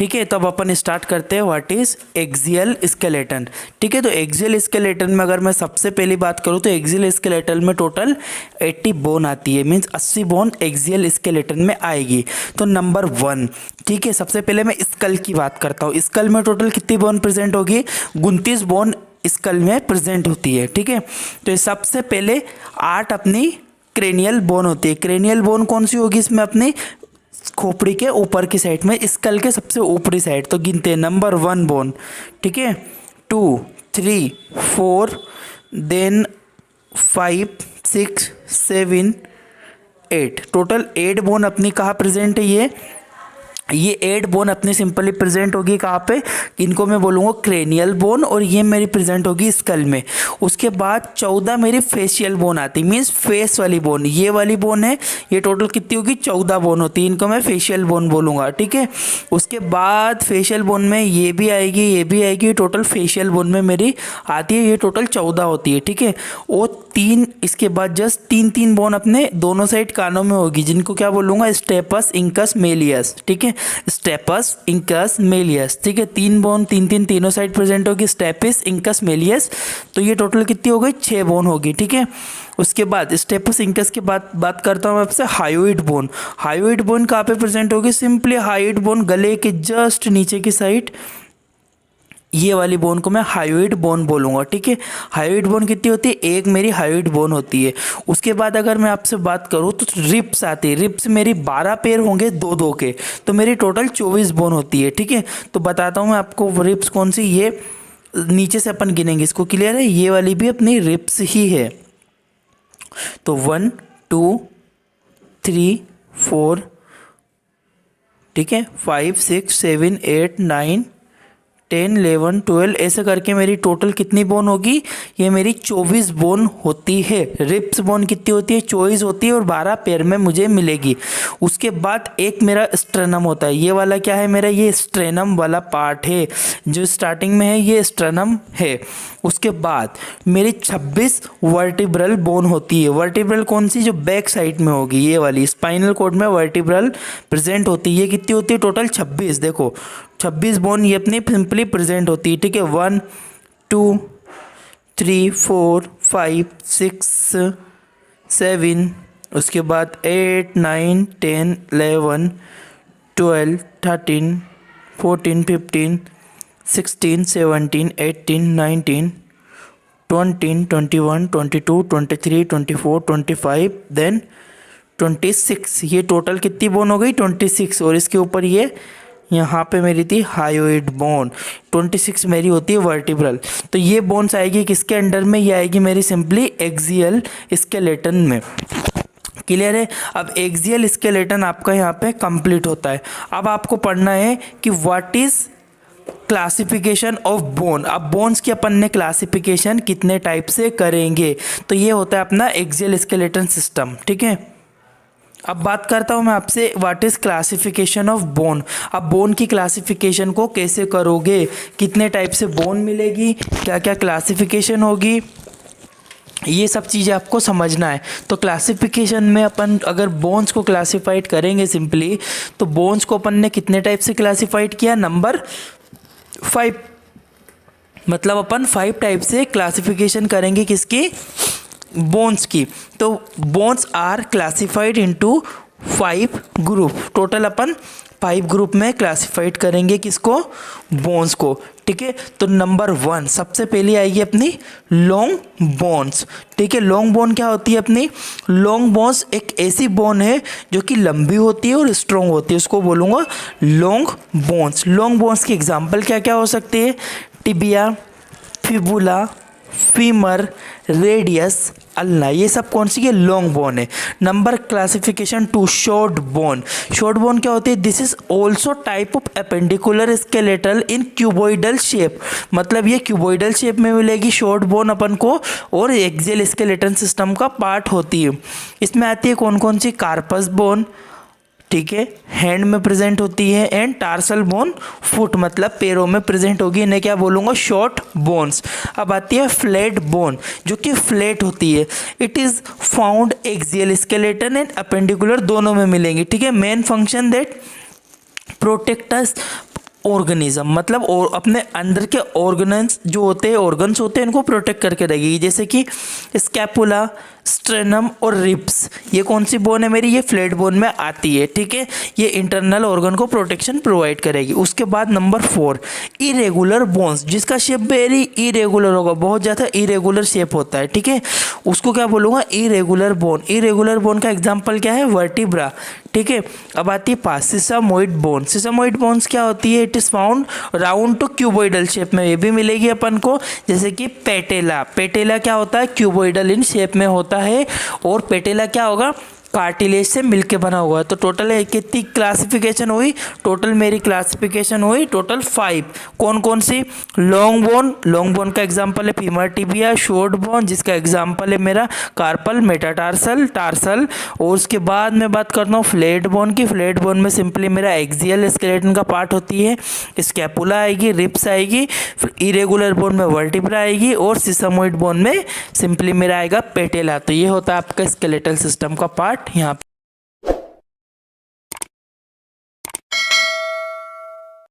ठीक है, तो अब अपन स्टार्ट करते हैं व्हाट इज एक्सियल स्केलेटन। ठीक है, तो एक्सियल स्केलेटन में अगर मैं सबसे पहली बात करूँ तो एक्सियल स्केलेटन में टोटल 80 बोन आती है, मीन्स 80 बोन एक्सियल स्केलेटन में आएगी। तो नंबर 1, ठीक है, सबसे पहले मैं स्कल की बात करता हूँ। स्कल में टोटल कितनी बोन प्रेजेंट होगी? 29 बोन स्कल में प्रेजेंट होती है। ठीक है, तो सबसे पहले 8 अपनी क्रेनियल बोन होती है। क्रेनियल बोन कौन सी होगी इसमें? अपनी खोपड़ी के ऊपर की साइड में, स्कल के सबसे ऊपरी साइड। तो गिनते हैं, नंबर 1 बोन, ठीक है, 2, 3, 4, देन 5, 6, 7, 8, टोटल 8 बोन अपनी कहाँ प्रेजेंट है? ये 8 बोन अपनी सिंपली प्रेजेंट होगी कहाँ पे? इनको मैं बोलूँगा क्रेनियल बोन, और ये मेरी प्रेजेंट होगी स्कल में। उसके बाद 14 मेरी फेशियल बोन आती, मीन्स फेस वाली बोन। ये वाली बोन है, ये टोटल कितनी होगी? 14 बोन होती है, इनको मैं फेशियल बोन बोलूँगा। ठीक है, उसके बाद फेशियल बोन में ये भी आएगी, ये भी आएगी, टोटल फेशियल बोन में मेरी आती है, ये टोटल 14 होती है। ठीक है, और 3 इसके बाद जस्ट 3 बोन अपने दोनों साइड कानों में होगी, जिनको क्या बोलूँगा? Stapes incus malleus. ठीक है, स्टेपस इंकस मेलियस। ठीक है, 3 बोन तीनों साइड प्रेजेंट होगी, स्टेपिस इंकस मेलियस। तो ये टोटल कितनी हो गई? 6 बोन होगी। ठीक है, उसके बाद स्टेपस इंकस के बाद बात करता हूँ आपसे हायोइड बोन। हायोइड बोन कहाँ पे प्रेजेंट होगी? सिंपली हायोइड बोन गले के जस्ट नीचे की साइड, ये वाली बोन को मैं हायोइड बोन बोलूँगा। ठीक है, हायोइड बोन कितनी होती है? एक मेरी हायोइड बोन होती है। उसके बाद अगर मैं आपसे बात करूँ तो रिप्स आती है। रिप्स मेरी 12 पेयर होंगे 2-2 के, तो मेरी टोटल 24 बोन होती है। ठीक है, तो बताता हूँ मैं आपको रिप्स कौन सी। ये नीचे से अपन गिनेंगे, इसको क्लियर है? ये वाली भी अपनी रिप्स ही है। तो 1, 2, 3, 4, ठीक है, 5, 6, 7, 8, 9, 10, 11, 12, ऐसे करके मेरी टोटल कितनी बोन होगी? ये मेरी 24 बोन होती है। रिप्स बोन कितनी होती है? 24 होती है, और 12 पेयर में मुझे मिलेगी। उसके बाद एक मेरा स्ट्रेनम होता है। ये वाला क्या है मेरा? ये स्ट्रेनम वाला पार्ट है, जो स्टार्टिंग में है, ये स्ट्रेनम है। उसके बाद मेरी 26 वर्टिब्रल बोन होती है। वर्टिब्रल कौन सी? जो बैक साइड में होगी, ये वाली स्पाइनल कॉर्ड में वर्टिब्रल प्रेजेंट होती है। ये कितनी होती है? टोटल 26। देखो 26 बोन ये अपनी सिंपली प्रेजेंट होती है। ठीक है, 1, 2, 3, 4, 5, 6, 7, उसके बाद 8, 9, 10, 11, 12, 13, 14, 15, 16, 17, 18, 19, 20, 21, 22, 23, 24, 25, देन 26। ये टोटल कितनी बोन हो गई? 26। और इसके ऊपर ये यहाँ पे मेरी थी हायोइड बोन। 26 मेरी होती है वर्टिब्रल। तो ये बोन्स आएगी किसके अंडर में? ये आएगी मेरी सिंपली एक्सियल स्केलेटन में। क्लियर है? अब एक्सियल स्केलेटन आपका यहाँ पे कंप्लीट होता है। अब आपको पढ़ना है कि what is classification of bone. अब बोन्स की अपन ने क्लासिफिकेशन कितने टाइप से करेंगे, तो ये होता है अपना एक्सियल स्केलेटन सिस्टम। ठीक है, अब बात करता हूँ मैं आपसे what is classification of bone. अब बोन की क्लासिफिकेशन को कैसे करोगे, कितने टाइप से बोन मिलेगी, क्या क्या क्लासिफिकेशन होगी, ये सब चीज़ें आपको समझना है। तो क्लासिफिकेशन में अपन अगर बोन्स को क्लासिफाइड करेंगे सिंपली, तो बोन्स को अपन ने कितने टाइप से क्लासिफाइड किया? नंबर 5, मतलब अपन 5 टाइप से क्लासिफिकेशन करेंगे किसकी? बोन्स की। तो bones are classified into 5 group. Total अपन 5 ग्रुप में क्लासिफाइड करेंगे किसको? बोन्स को। ठीक है, तो नंबर 1 सबसे पहले आएगी अपनी लॉन्ग बोन्स। ठीक है, लॉन्ग बोन क्या होती है अपनी? लॉन्ग बोन्स एक ऐसी बोन है जो कि लंबी होती है और स्ट्रॉन्ग होती है, उसको बोलूँगा लॉन्ग बोन्स। लॉन्ग बोन्स की एग्जाम्पल क्या क्या हो सकती है? Tibia, fibula, femur, radius, ulna, ये सब कौन सी है? लॉन्ग बोन है। Number classification 2 short bone. Short bone क्या होती है? This is also type of appendicular skeletal in cuboidal shape. मतलब ये क्यूबॉइडल शेप में मिलेगी शॉर्ट बोन अपन को, और एक्सियल स्केलेटन सिस्टम का पार्ट होती है। इसमें आती है कौन कौन सी? कार्पस बोन, ठीक है, हैंड में प्रेजेंट होती है, एंड टार्सल बोन फुट, मतलब पैरों में प्रेजेंट होगी, इन्हें क्या बोलूँगा? Short bones. अब आती है फ्लैट बोन, जो कि फ्लैट होती है। It is found axial skeleton and appendicular दोनों में मिलेंगी। ठीक है, main function that protect us organism, मतलब और अपने अंदर के ऑर्गन्स जो होते हैं, ऑर्गन्स होते हैं, इनको प्रोटेक्ट करके रखेगी। जैसे कि स्कैपुला, स्ट्रेनम और रिब्स, ये कौन सी बोन है मेरी, ये फ्लैट बोन में आती है, ठीक है। ये इंटरनल ऑर्गन को प्रोटेक्शन प्रोवाइड करेगी। उसके बाद नंबर 4, इरेगुलर बोन्स, जिसका शेप वेरी इरेगुलर होगा, बहुत ज़्यादा इरेगुलर शेप होता है, ठीक है, उसको क्या बोलूँगा, इरेगुलर बोन। इरेगुलर बोन का एग्जाम्पल क्या है, वर्टिब्रा, ठीक है। अब आती है पास सिसामोइड बोन। सिसामोइड बोन्स क्या होती है, it is found round to cuboidal shape में, ये भी मिलेगी अपन को। जैसे कि पेटेला, पेटेला क्या होता है, क्यूबोइडल इन शेप में होता है। और पेटेला क्या होगा, कार्टिलेज से मिलके बना हुआ है। तो टोटल कितनी क्लासिफिकेशन हुई, टोटल मेरी क्लासिफिकेशन हुई टोटल 5। कौन कौन सी, लॉन्ग बोन, लॉन्ग बोन का एग्जांपल है फीमर टिबिया। शॉर्ट बोन, जिसका एग्जांपल है मेरा कार्पल, मेटाटार्सल, टार्सल। और उसके बाद मैं बात करता हूँ फ्लैट बोन की। फ्लैट बोन में सिंपली मेरा एक्सियल स्केलेटन का पार्ट होती है, स्कैपुला आएगी, रिब्स आएगी, इरेगुलर बोन में वर्टिब्रा आएगी, और सिसामोइड बोन में सिंपली मेरा आएगा पेटेला। तो ये होता है आपका स्केलेटल सिस्टम का पार्ट यहाँ पे।